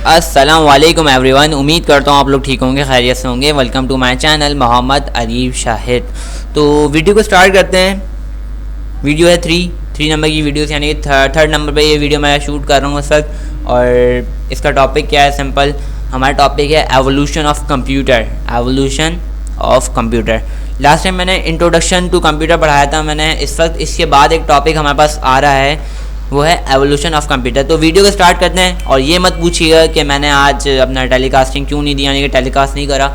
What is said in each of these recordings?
अस्सलाम वालेकुम एवरीवन। उम्मीद करता हूँ आप लोग ठीक होंगे, खैरियत से होंगे। Welcome to my channel Mohammad Arib Shahid. तो वीडियो को स्टार्ट करते हैं। वीडियो है थ्री नंबर की वीडियो, यानी कि थर्ड नंबर पे ये वीडियो मैं शूट कर रहा हूँ इस वक्त। और इसका टॉपिक क्या है? सिंपल, हमारा टॉपिक है evolution of computer. Evolution of computer. Last time मैंने इंट्रोडक्शन टू कंप्यूटर पढ़ाया था मैंने। इस वक्त इसके बाद एक टॉपिक हमारे पास आ रहा है, वो है एवोल्यूशन ऑफ कंप्यूटर। तो वीडियो को स्टार्ट करते हैं। और ये मत पूछिएगा कि मैंने आज अपना टेलीकास्टिंग क्यों नहीं दिया, यानी कि टेलीकास्ट नहीं करा,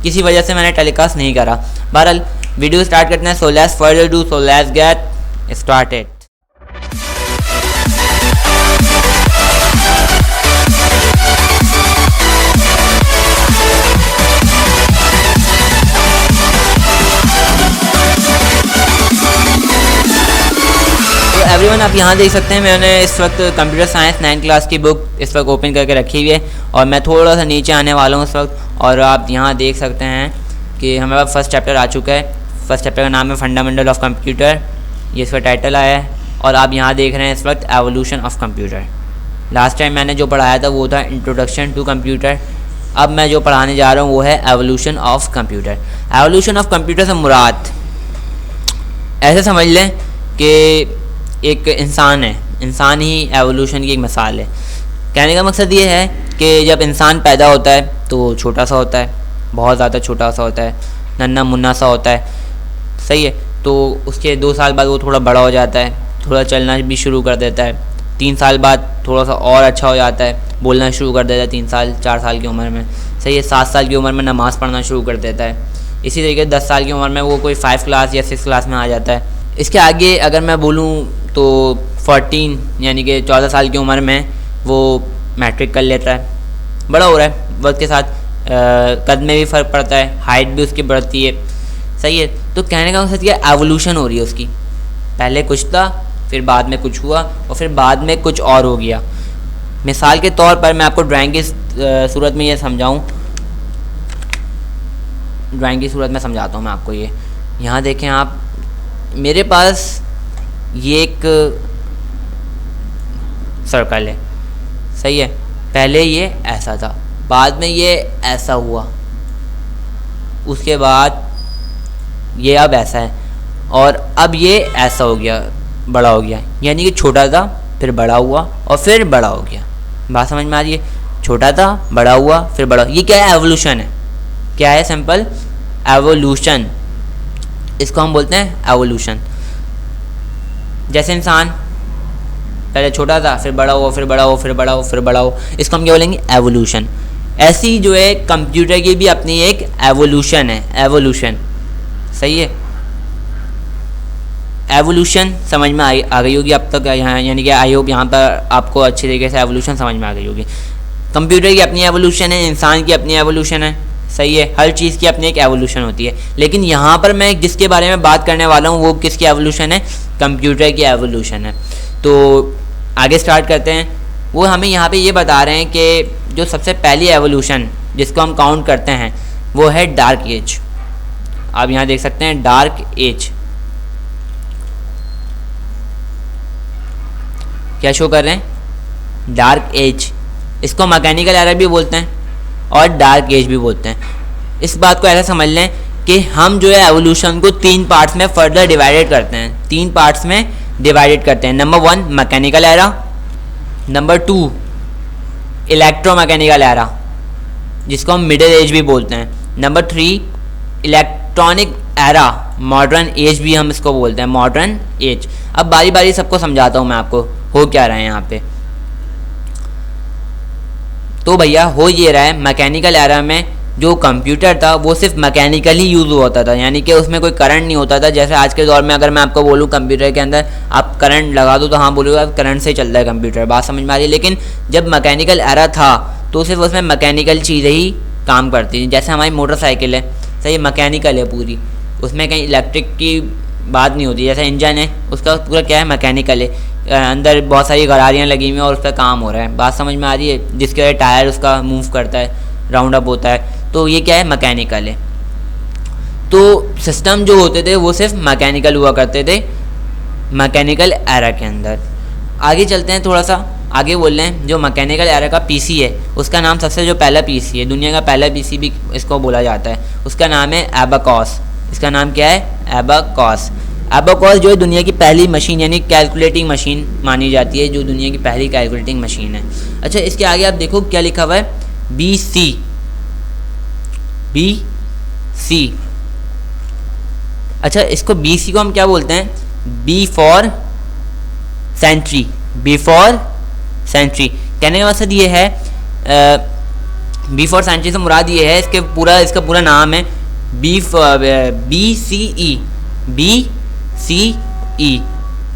किसी वजह से मैंने टेलीकास्ट नहीं करा। बहरहाल वीडियो स्टार्ट करते हैं। So let's further do, so let's get started. Everyone, आप यहाँ देख सकते हैं मैंने इस वक्त कंप्यूटर साइंस 9th क्लास की बुक इस वक्त ओपन करके रखी हुई है। और मैं थोड़ा सा नीचे आने वाला हूँ इस वक्त, और आप यहाँ देख सकते हैं कि हमारे पास फर्स्ट चैप्टर आ चुका है। फर्स्ट चैप्टर का नाम है फंडामेंटल ऑफ कंप्यूटर, ये इसका टाइटल आया है। और आप यहाँ देख रहे हैं इस वक्त evolution of computer. Last time मैंने जो पढ़ाया था वो था इंट्रोडक्शन टू कंप्यूटर। अब मैं जो पढ़ाने जा रहा हूँ वो है evolution of computer. Evolution of computer से मुराद ऐसे समझ लें कि एक इंसान है, इंसान ही एवोल्यूशन की एक मिसाल है। कहने का मकसद ये है कि जब इंसान पैदा होता है तो छोटा सा होता है, बहुत ज़्यादा छोटा सा होता है, नन्ना मुन्ना सा होता है, सही है। तो उसके 2 साल बाद वो थोड़ा बड़ा हो जाता है, थोड़ा चलना भी शुरू कर देता है। 3 साल बाद थोड़ा सा और अच्छा हो जाता है, बोलना शुरू कर देता है 3 साल 4 साल की उम्र में, सही है। 7 साल की उम्र में नमाज़ पढ़ना शुरू कर देता है। इसी तरीके 10 साल की उम्र में वो कोई 5 क्लास या 6 क्लास में आ जाता है। इसके आगे अगर मैं बोलूँ तो 14 यानी कि 14 साल की उम्र में वो मैट्रिक कर लेता है, बड़ा हो रहा है वक्त के साथ। कद में भी फ़र्क पड़ता है, हाइट भी उसकी बढ़ती है, सही है। तो कहने का मकसद क्या, एवोल्यूशन हो रही है उसकी। पहले कुछ था, फिर बाद में कुछ हुआ, और फिर बाद में कुछ और हो गया। मिसाल के तौर पर मैं आपको ड्राइंग की सूरत में ये समझाऊँ, ड्राइंग की सूरत में समझाता हूँ मैं आपको। ये यहाँ देखें आप, मेरे पास ये एक सर्कल है, सही है। पहले ये ऐसा था, बाद में ये ऐसा हुआ, उसके बाद ये अब ऐसा है, और अब ये ऐसा हो गया, बड़ा हो गया। यानी कि छोटा था, फिर बड़ा हुआ, और फिर बड़ा हो गया। बात समझ में आ रही है? छोटा था, बड़ा हुआ, फिर बड़ा। ये क्या है? एवोल्यूशन है। क्या है? सिंपल एवोल्यूशन, इसको हम बोलते हैं एवोल्यूशन। जैसे इंसान पहले छोटा था, फिर बड़ा हुआ, फिर बड़ा हुआ, फिर बड़ा हुआ, फिर बड़ा हुआ, इसको हम क्या बोलेंगे? एवोल्यूशन। ऐसी जो है कंप्यूटर की भी अपनी एक एवोल्यूशन है, एवोल्यूशन, सही है। एवोल्यूशन समझ में आ गई होगी अब तक यहाँ, यानी कि आई होप यहाँ पर आपको अच्छी तरीके से एवोल्यूशन समझ में आ गई होगी। कंप्यूटर की अपनी एवोल्यूशन है, इंसान की अपनी एवोल्यूशन है, सही है। हर चीज़ की अपनी एक एवोल्यूशन होती है। लेकिन यहाँ पर मैं जिसके बारे में बात करने वाला हूँ वो किसकी एवोल्यूशन है? कंप्यूटर की एवोल्यूशन है। तो आगे स्टार्ट करते हैं। वो हमें यहाँ पे ये बता रहे हैं कि जो सबसे पहली एवोल्यूशन जिसको हम काउंट करते हैं वो है डार्क एज। आप यहाँ देख सकते हैं डार्क एज क्या शो कर रहे हैं? Dark age. इसको मैकेनिकल एरा भी बोलते हैं और डार्क एज भी बोलते हैं। इस बात को ऐसा समझ लें कि हम जो है एवोल्यूशन को 3 पार्ट्स में फर्दर डिवाइडेड करते हैं, 3 पार्ट्स में डिवाइडेड करते हैं। Number 1 mechanical era, number 2 electromechanical era जिसको हम मिडिल एज भी बोलते हैं, number 3 electronic era, modern age भी हम इसको बोलते हैं, मॉडर्न एज। अब बारी बारी सबको समझाता हूँ मैं आपको हो क्या रहा है यहाँ पे। तो भैया हो ये रहा है, मैकेनिकल एरा में जो कंप्यूटर था वो सिर्फ मैकेनिकली यूज़ होता था, यानी कि उसमें कोई करंट नहीं होता था। जैसे आज के दौर में अगर मैं आपको बोलूँ कंप्यूटर के अंदर आप करंट लगा दो तो हाँ बोलूँगा करंट से चल रहा है कंप्यूटर, बात समझ में आ रही है। लेकिन जब मैकेनिकल एरा था तो सिर्फ उसमें मैकेनिकल चीज़ें ही काम करती थी। जैसे हमारी मोटरसाइकिल है, सही, मैकेनिकल है पूरी, उसमें कहीं इलेक्ट्रिक की बात नहीं होती। जैसे इंजन है उसका पूरा क्या है? मैकेनिकल है, अंदर बहुत सारी गरारियाँ लगी हुई हैं और उस पर काम हो रहा है, बात समझ में आ रही है। जिसके वजह टायर उसका मूव करता है, राउंड अप होता है, तो ये क्या है? मैकेनिकल है। तो सिस्टम जो होते थे वो सिर्फ मैकेनिकल हुआ करते थे मैकेनिकल एरा के अंदर। आगे चलते हैं थोड़ा सा। आगे बोल रहे हैं जो मैकेनिकल एरा का पीसी है उसका नाम सबसे जो पहला पीसी है, दुनिया का पहला पीसी भी इसको बोला जाता है, उसका नाम है एबाकॉस। इसका नाम क्या है? एबाकॉस। एबाकॉस जो है दुनिया की पहली मशीन यानी कैलकुलेटिंग मशीन मानी जाती है, जो दुनिया की पहली कैलकुलेटिंग मशीन है। अच्छा, इसके आगे आप देखो क्या लिखा हुआ है, बी सी। अच्छा, इसको बी सी को हम क्या बोलते हैं? Before century. Before century कहने का मकसद ये है, बी फॉर सेंट्री से मुराद ये है, इसका पूरा नाम है बी सी ई। बी सी ई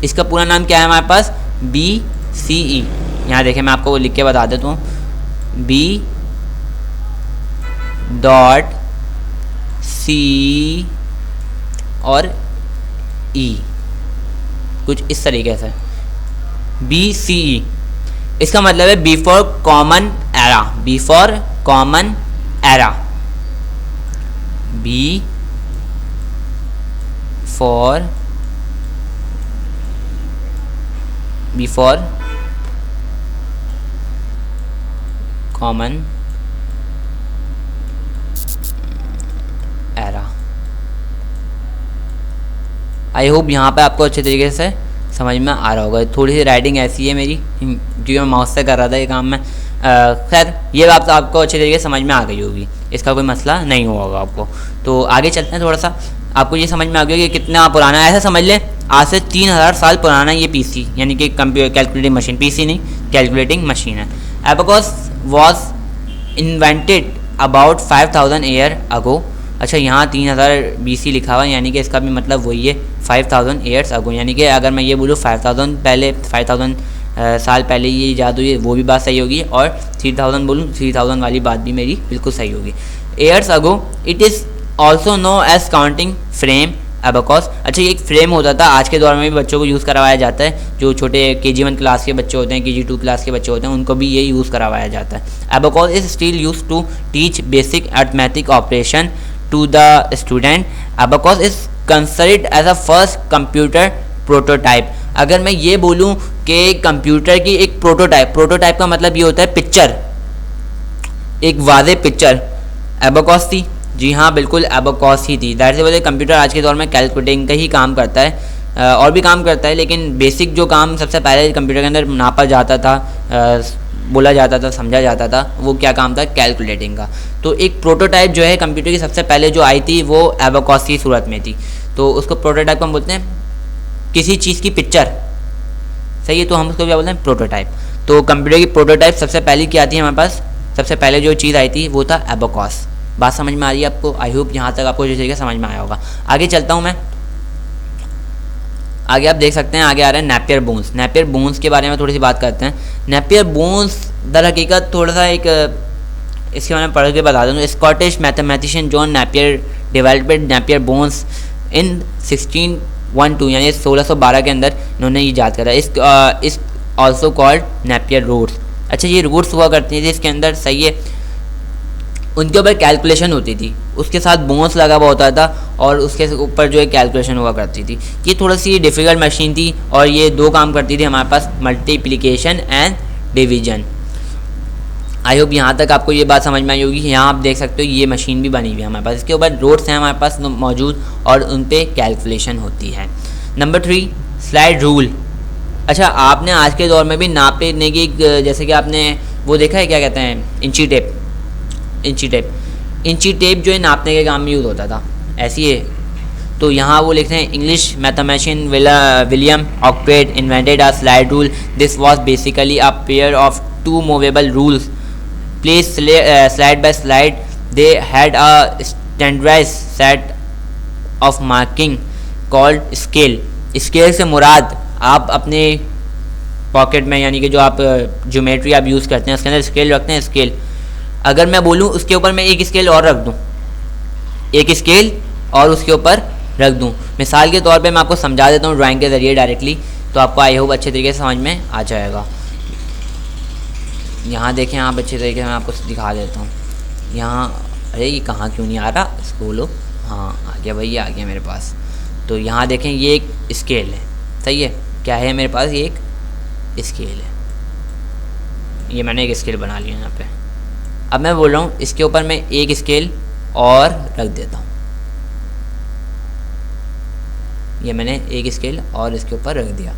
इसका पूरा नाम क्या है हमारे पास? बी सी ई। यहाँ देखें, मैं आपको वो लिख के बता देता हूँ, बी डॉट सी और ई, कुछ इस तरीके से। बी सी ई इसका मतलब है before common era. Before common era. Before common era. I hope यहाँ पे आपको अच्छे तरीके से समझ में आ रहा होगा। थोड़ी सी राइटिंग ऐसी है मेरी क्योंकि मैं माउस से कर रहा था ये काम में। खैर ये बात तो आपको अच्छे तरीके से समझ में आ गई होगी, इसका कोई मसला नहीं होगा आपको। तो आगे चलते हैं, थोड़ा सा आपको ये समझ में आ गया कि कितना पुराना है। ऐसा समझ लें आज से 3000 साल पुराना ये पीसी यानी कि कंप्यूटर कैलकुलेटिंग मशीन, पीसी नहीं कैलकुलेटिंग मशीन है। Abacus was invented about 5000 year ago. अच्छा, यहाँ 3000 BC लिखा हुआ है, यानी कि इसका भी मतलब वही है 5000 ईयर्स अगो, यानी कि अगर मैं ये बोलूँ 5000 साल पहले ये ईजाद हुई, वो भी बात सही होगी, और 3000 बोलूँ 3000 वाली बात भी मेरी बिल्कुल सही होगी। Years ago it is also know as counting frame abacus. अच्छा, ये एक फ्रेम होता था, आज के दौर में भी बच्चों को यूज़ करवाया जाता है। जो छोटे KG1 क्लास के बच्चे होते हैं, KG2 क्लास के बच्चे होते हैं, उनको भी ये यूज़ करवाया जाता है। Abacus is still use to teach basic arithmetic operation to the student. Abacus is considered as a first computer prototype. अगर मैं ये बोलूँ कि कंप्यूटर की एक प्रोटोटाइप का मतलब ये होता है पिक्चर, एक वाज़े पिक्चर एबाकस थी। जी हाँ, बिल्कुल एबाकस ही थी। दैट से बोले कंप्यूटर आज के दौर में कैलकुलेटिंग का ही काम करता है, और भी काम करता है, लेकिन बेसिक जो काम सबसे पहले कंप्यूटर के अंदर नापा जाता था, बोला जाता था, समझा जाता था, वो क्या काम था? कैलकुलेटिंग का। तो एक प्रोटोटाइप जो है कंप्यूटर की सबसे पहले जो आई थी वो एबाकस की सूरत में थी, तो उसको प्रोटोटाइप हम बोलते हैं, किसी चीज़ की पिक्चर, सही है, तो हम उसको क्या बोलते हैं? प्रोटोटाइप। तो कंप्यूटर की प्रोटोटाइप सबसे पहले क्या आती है हमारे पास? सबसे पहले जो चीज़ आई थी वो था एबाकस। बात समझ में आ रही है आपको? आई होप यहाँ तक आपको जिस तरीके समझ में आया होगा। आगे चलता हूँ मैं, आगे आप देख सकते हैं, आगे आ रहा है नेपियर बोन्स। नेपियर बोन्स के बारे में थोड़ी सी बात करते हैं। नेपियर बोन्स दर हकीकत थोड़ा सा एक इसके बारे में पढ़ के बता दूँ। Scottish mathematician John Napier developed Napier bones in 1612 यानी 1612 के अंदर इन्होंने ईजाद करा। इस ऑल्सो कॉल्ड नेपियर रूट्स। अच्छा, ये रूट्स हुआ करती थी इसके अंदर, सही है, उनके ऊपर कैलकुलेशन होती थी, उसके साथ बोन्स लगा हुआ होता था और उसके ऊपर जो है कैलकुलेशन हुआ करती थी। ये थोड़ी सी डिफ़िकल्ट मशीन थी और ये दो काम करती थी हमारे पास, multiplication and division. I hope यहाँ तक आपको ये बात समझ में आई होगी। यहाँ आप देख सकते हो ये मशीन भी बनी हुई है हमारे पास, इसके ऊपर रोड्स हैं हमारे पास मौजूद और उन पर कैलकुलेशन होती है। Number 3, slide rule. अच्छा, आपने आज के दौर में भी नाप लेने की, जैसे कि आपने वो देखा है, क्या कहते हैं, इंची टेप जो है नापने के काम में यूज़ होता था, ऐसी है। तो यहाँ वो लिखते हैं, English mathematician William Oughtred invented a slide rule. This was basically a pair of 2 movable rules place slide by slide. They had a standardised set of marking called scale. Scale से मुराद आप अपने पॉकेट में, यानी कि जो आप geometry आप यूज़ करते हैं उसके अंदर स्केल रखते हैं। स्केल अगर मैं बोलूँ उसके ऊपर मैं एक स्केल और रख दूँ, एक स्केल और उसके ऊपर रख दूँ, मिसाल के तौर पे मैं आपको समझा देता हूँ ड्राइंग के ज़रिए डायरेक्टली, तो आपको आई होप अच्छे तरीके से समझ में आ जाएगा। यहाँ देखें आप, अच्छे तरीके से मैं आपको दिखा देता हूँ। यहाँ, अरे ये कहाँ क्यों नहीं आ रहा, इसको लो, हाँ आ गया भाई, आ गया मेरे पास। तो यहाँ देखें ये एक स्केल है, सही है, क्या है मेरे पास, ये एक स्केल है, ये मैंने एक स्केल बना लिया यहाँ पे। अब मैं बोल रहा हूँ इसके ऊपर मैं एक स्केल और रख देता हूँ। ये मैंने एक स्केल और इसके ऊपर रख दिया।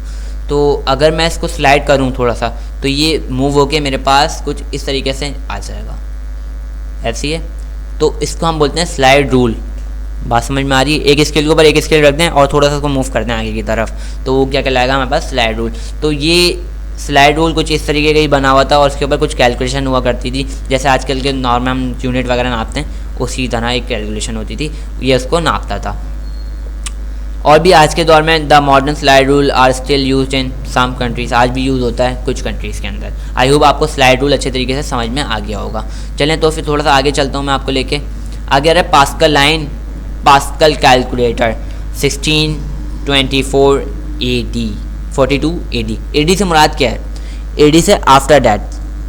तो अगर मैं इसको स्लाइड करूँ थोड़ा सा तो ये मूव होके मेरे पास कुछ इस तरीके से आ जाएगा, ऐसी है। तो इसको हम बोलते हैं स्लाइड रूल। बात समझ में आ रही है? एक स्केल के ऊपर एक स्केल रख दें और थोड़ा सा उसको मूव कर दें आगे की तरफ, तो वो क्या कहलाएगा हमारे पास स्लाइड रूल। तो ये स्लाइड रूल कुछ इस तरीके का ही बना हुआ था और उसके ऊपर कुछ कैलकुलेशन हुआ करती थी, जैसे आजकल के नॉर्मल हम यूनिट वगैरह नापते हैं उसी तरह एक कैलकुलेशन होती थी, ये उसको नापता था। और भी आज के दौर में the modern slide rule are still used in some countries, आज भी यूज़ होता है कुछ कंट्रीज़ के अंदर। आई होप आपको स्लाइड रूल अच्छे तरीके से समझ में आ गया होगा। चलें तो फिर थोड़ा सा आगे चलता हूँ मैं आपको लेके। आगे आ रहा है pascal line, pascal calculator 1624 AD 42 AD। AD से मुराद क्या है? AD से आफ्टर डैट,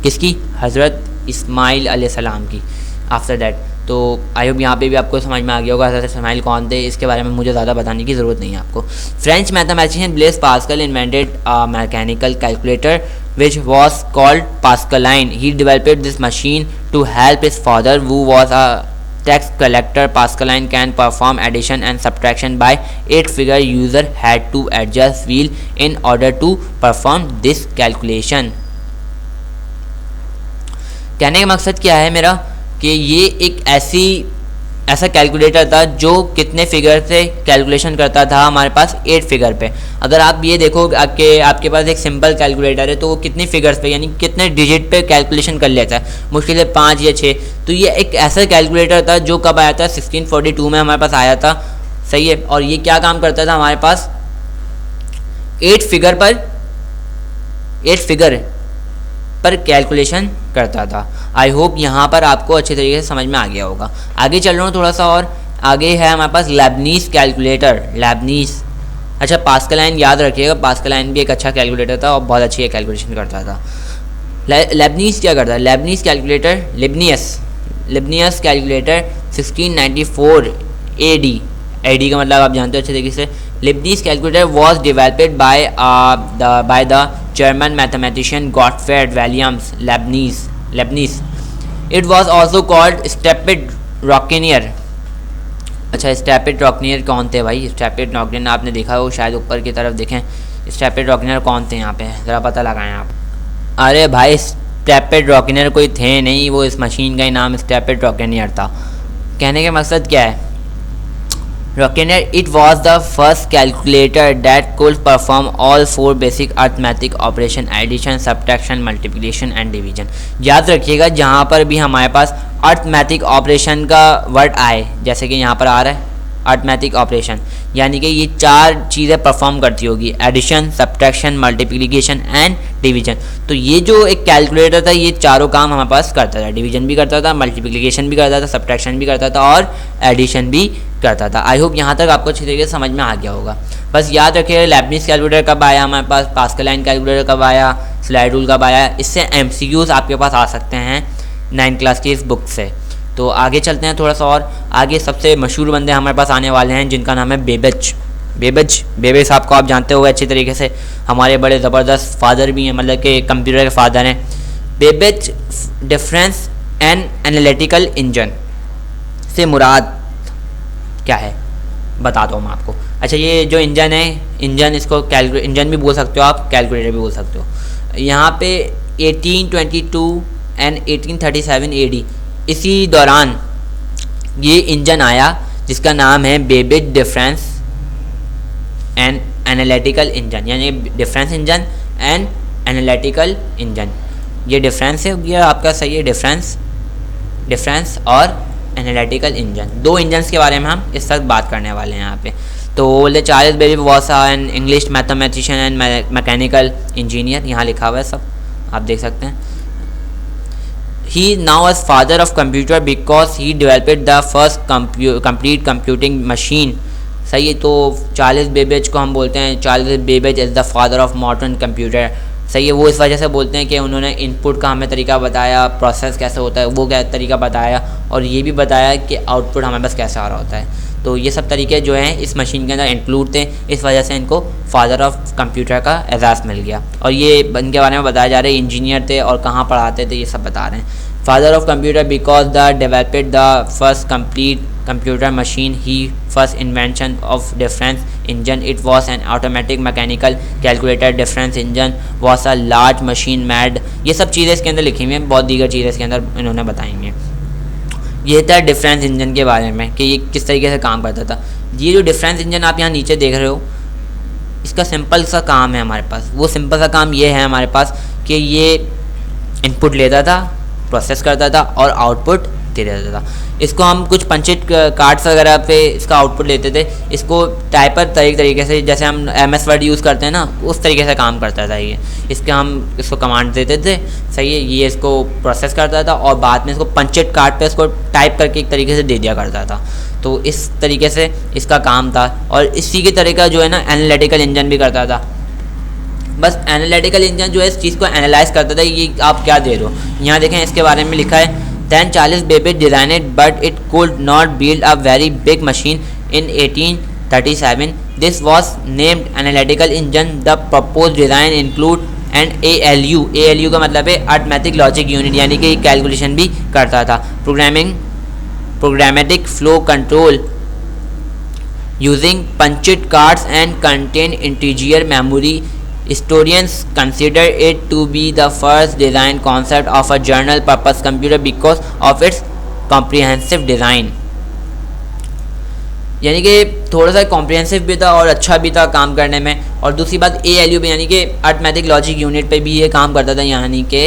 किसकी? हज़रत इस्माइल अलैहिस्सलाम की, आफ्टर डैट। तो आई होप यहाँ पे भी आपको समझ में आ गया होगा हज़रत इस्माइल कौन थे, इसके बारे में मुझे ज़्यादा बताने की ज़रूरत नहीं है आपको। French mathematician Blaise Pascal invented a mechanical calculator which was called Pascaline. He developed this machine to help his father, who was a tax collector. Pascaline can perform addition and subtraction by 8-figure. User had to adjust wheel in order to perform this calculation. कहने का मकसद क्या है मेरा कि ये एक ऐसा कैलकुलेटर था जो कितने फिगर से कैलकुलेशन करता था हमारे पास 8 फिगर पे। अगर आप ये देखो आपके पास एक सिंपल कैलकुलेटर है तो वो कितनी फिगर्स पे यानी कितने डिजिट पे कैलकुलेशन कर लेता है, मुश्किल से 5 या 6। तो ये एक ऐसा कैलकुलेटर था जो कब आया था? 1642 में हमारे पास आया था, सही है। और ये क्या काम करता था? हमारे पास 8 फिगर पर कैलकुलेशन करता था। आई होप यहाँ पर आपको अच्छे तरीके से समझ में आ गया होगा। आगे चल रहा हूँ थोड़ा सा और आगे है हमारे पास लेबनीज़ कैलकुलेटर। लेबनीज़, अच्छा पास्कलाइन याद रखिएगा, पास्कलाइन भी एक अच्छा कैलकुलेटर था और बहुत अच्छी कैलकुलेशन करता था। लेबनीज़ क्या करता है? लेबनीज़ कैलकुलेटर, लिबनियस कैलकुलेटर 1694 AD का मतलब आप जानते हो अच्छे तरीके से। Leibniz calculator was developed by the German mathematician Gottfried Wilhelm Leibniz. It was also called Stepid-Rockinier. अच्छा Stepid-Rockinier कौन थे भाई? Stepid-Rockinier आपने देखा हो शायद, ऊपर की तरफ देखें। Stepid-Rockinier कौन थे यहाँ पे, ज़रा पता लगाएं आप। अरे भाई Stepid-Rockinier कोई थे नहीं, वो इस मशीन का ही नाम Stepid-Rockinier था। कहने का मकसद क्या है? Rockinier, it was the first calculator that could perform all 4 basic arithmetic operation: addition, subtraction, multiplication and division. याद रखिएगा जहाँ पर भी हमारे पास अर्थमेटिक ऑपरेशन का वर्ड आए, जैसे कि यहाँ पर आ रहा है अर्थमेटिक ऑपरेशन, यानी कि ये 4 चीज़ें परफॉर्म करती होगी: addition, subtraction, multiplication and division. तो ये जो एक कैलकुलेटर था ये चारों काम हमारे पास करता था, डिवीजन भी करता था, मल्टीप्लिकेशन भी करता था, सब्ट्रैक्शन भी करता था और एडिशन भी करता था। आई होप यहाँ तक आपको अच्छी तरीके से समझ में आ गया होगा। बस याद रखिए लेबनीज़ कैलकुलेटर कब आया हमारे पास, पास्कलाइन कैलकुलेटर कब आया, स्लाइड रूल कब आया। इससे MCQs आपके पास आ सकते हैं 9th क्लास की इस बुक से। तो आगे चलते हैं थोड़ा सा और आगे। सबसे मशहूर बंदे हमारे पास आने वाले हैं जिनका नाम है बेबेज साहब को आप जानते होंगे अच्छी तरीके से, हमारे बड़े ज़बरदस्त फादर भी हैं, मतलब कि कंप्यूटर के फादर हैं। Babbage difference and analytical engine से मुराद क्या है बताता हूँ मैं आपको। अच्छा ये जो इंजन है, इसको इंजन भी बोल सकते हो आप, कैलकुलेटर भी बोल सकते हो। यहाँ पे 1822 एंड 1837 AD इसी दौरान ये इंजन आया जिसका नाम है Babbage difference and analytical engine, यानी difference engine and analytical engine. ये डिफरेंस है ये आपका, सही है, डिफरेंस और एनालिटिकल इंजन, 2 इंजन्स के बारे में हम इस वक्त बात करने वाले हैं यहाँ पे। तो बोलते Charles Babbage was an English mathematician and mechanical engineer, यहाँ लिखा हुआ है सब, आप देख सकते हैं। He now is father of computer because he developed the first complete computing machine. सही है, तो चार्ल्स बेबेज को हम बोलते हैं, Charles Babbage is the father of modern computer. सही है, वो इस वजह से बोलते हैं कि उन्होंने इनपुट का हमें तरीका बताया, प्रोसेस कैसे होता है वो क्या तरीका बताया, और ये भी बताया कि आउटपुट हमारे पास कैसे आ रहा होता है। तो ये सब तरीके जो हैं इस मशीन के अंदर इंक्लूड थे, इस वजह से इनको फादर ऑफ कंप्यूटर का एजाज़ मिल गया। और ये इनके बारे में बताया जा रहा है, इंजीनियर थे और कहाँ पढ़ाते थे, ये सब बता रहे हैं। Father of computer because the developed the first complete computer machine, he first invention of difference engine, it was an automatic mechanical calculator, difference engine was a large machine made। ये सब चीज़ें इसके अंदर लिखी हुई हैं, बहुत दीगर चीज़ें इसके अंदर इन्होंने बताई हैं। ये था डिफरेंस इंजन के बारे में कि ये किस तरीके से काम करता था। ये जो डिफरेंस इंजन आप यहाँ नीचे देख रहे हो, इसका सिंपल सा काम है हमारे पास। वो सिंपल सा काम ये है हमारे पास कि ये इनपुट लेता था, प्रोसेस करता था और आउटपुट दे देता था। इसको हम कुछ पंचित कार्ड्स वगैरह पे इसका आउटपुट लेते थे। इसको टाइपर तरीके से, जैसे हम MS वर्ड यूज़ करते हैं ना, उस तरीके से काम करता था ये। इसको कमांड देते थे, सही है, ये इसको प्रोसेस करता था और बाद में इसको पंचित कार्ड पे इसको टाइप करके एक तरीके से दे दिया करता था। तो इस तरीके से इसका काम था। और इसी के तरीका जो है ना एनालिटिकल इंजन भी करता था। बस एनालिटिकल इंजन जो है इस चीज़ को एनालाइज करता था, ये आप क्या दे रहे हो। यहाँ देखें इसके बारे में लिखा है, Then Charles Babbage designed it, but it could not build a very big machine in 1837. This was named analytical engine. The proposed design include an ALU। ALU का मतलब है Arithmetic Logic Unit, यानी कि कैलकुलेशन भी करता था। Programmatic flow control using punched cards and contain integer memory। Historians consider it to be the first design concept of a general purpose computer because of its comprehensive design। यानी कि थोड़ा सा comprehensive भी था और अच्छा भी था काम करने में। और दूसरी बात ALU पे, यानी कि अरिथमेटिक लॉजिक यूनिट पे भी ये काम करता था, यानी कि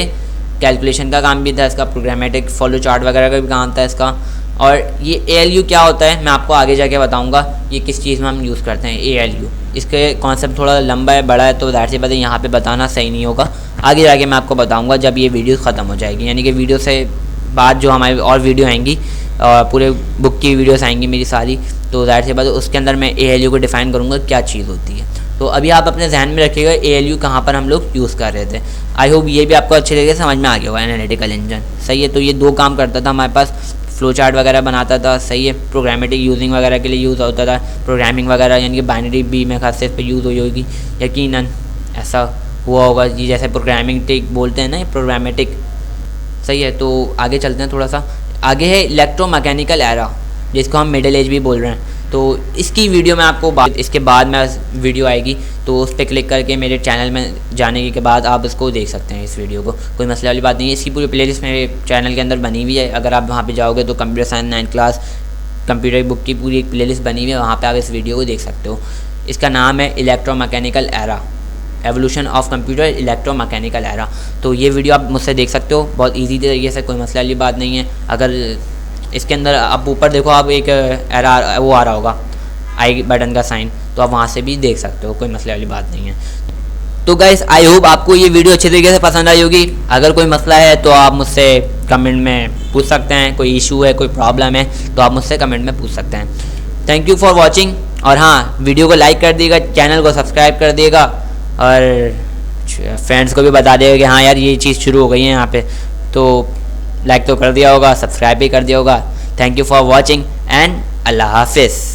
कैलकुलेशन का काम भी था इसका, प्रोग्रामेटिक फॉलो चार्ट वगैरह का भी काम था इसका। और ये ALU क्या होता है मैं आपको आगे जाके बताऊंगा, ये किस चीज़ में हम यूज़ करते हैं ALU। इसके कॉन्सेप्ट थोड़ा लंबा है, बड़ा है, तो ज़ाहिर सी बात है यहाँ पे बताना सही नहीं होगा। आगे जाके मैं आपको बताऊंगा जब ये वीडियो ख़त्म हो जाएगी, यानी कि वीडियो से बाद जो हमारी और वीडियो आएंगी, पूरे बुक की वीडियोस आएंगी मेरी सारी, तो ज़ाहिर सी बात है उसके अंदर मैं ALU को डिफ़ाइन करूँगा क्या चीज़ होती है। तो अभी आप अपने जहन में रखिएगा ALU कहाँ पर हम लोग यूज़ कर रहे थे। आई होप ये भी आपको अच्छे तरीके से समझ में आ गया होगा। एनालिटिकल इंजन, सही है। तो ये दो काम करता था हमारे पास, फ्लो चार्ट वगैरह बनाता था, सही है, प्रोग्रामेटिक यूजिंग वगैरह के लिए यूज़ होता था, प्रोग्रामिंग वगैरह यानी कि बाइनरी भी मैं खास से इस पर यूज़ हुई होगी, यकीनन ऐसा हुआ होगा जी, जैसे प्रोग्रामिंग टिक बोलते हैं ना, प्रोग्रामेटिक, सही है। तो आगे चलते हैं, थोड़ा सा आगे है इलेक्ट्रोमैकेनिकल एरा, जिसको हम मिडिल एज भी बोल रहे हैं। तो इसकी वीडियो में आपको इसके बाद में वीडियो आएगी, तो उस पर क्लिक करके मेरे चैनल में जाने के बाद आप इसको देख सकते हैं, इस वीडियो को, कोई मसला वाली बात नहीं है। इसकी पूरी प्लेलिस्ट मेरे चैनल के अंदर बनी हुई है, अगर आप वहाँ पे जाओगे तो computer science 9th class computer book की पूरी एक प्लेलिस्ट बनी हुई है, वहाँ पर आप इस वीडियो को देख सकते हो। इसका नाम है electromechanical era, evolution of computer electromechanical era. तो ये वीडियो आप मुझसे देख सकते हो बहुत ईजी तरीके से, कोई मसला वाली बात नहीं है। अगर इसके अंदर आप ऊपर देखो, आप एक एरा वो आ रहा होगा आई बटन का साइन, तो आप वहाँ से भी देख सकते हो, कोई मसले वाली बात नहीं है। तो गाइस आई होप आपको ये वीडियो अच्छे तरीके से पसंद आई होगी। अगर कोई मसला है तो आप मुझसे कमेंट में पूछ सकते हैं, कोई इशू है, कोई प्रॉब्लम है तो आप मुझसे कमेंट में पूछ सकते हैं। Thank you for watching. और हाँ, वीडियो को लाइक कर दिएगा, चैनल को सब्सक्राइब कर दिएगा और फ्रेंड्स को भी बता देगा कि हाँ यार ये चीज़ शुरू हो गई है यहाँ पे, तो लाइक तो कर दिया होगा, सब्सक्राइब भी कर दिया होगा। Thank you for watching and अल्लाह हाफिज़।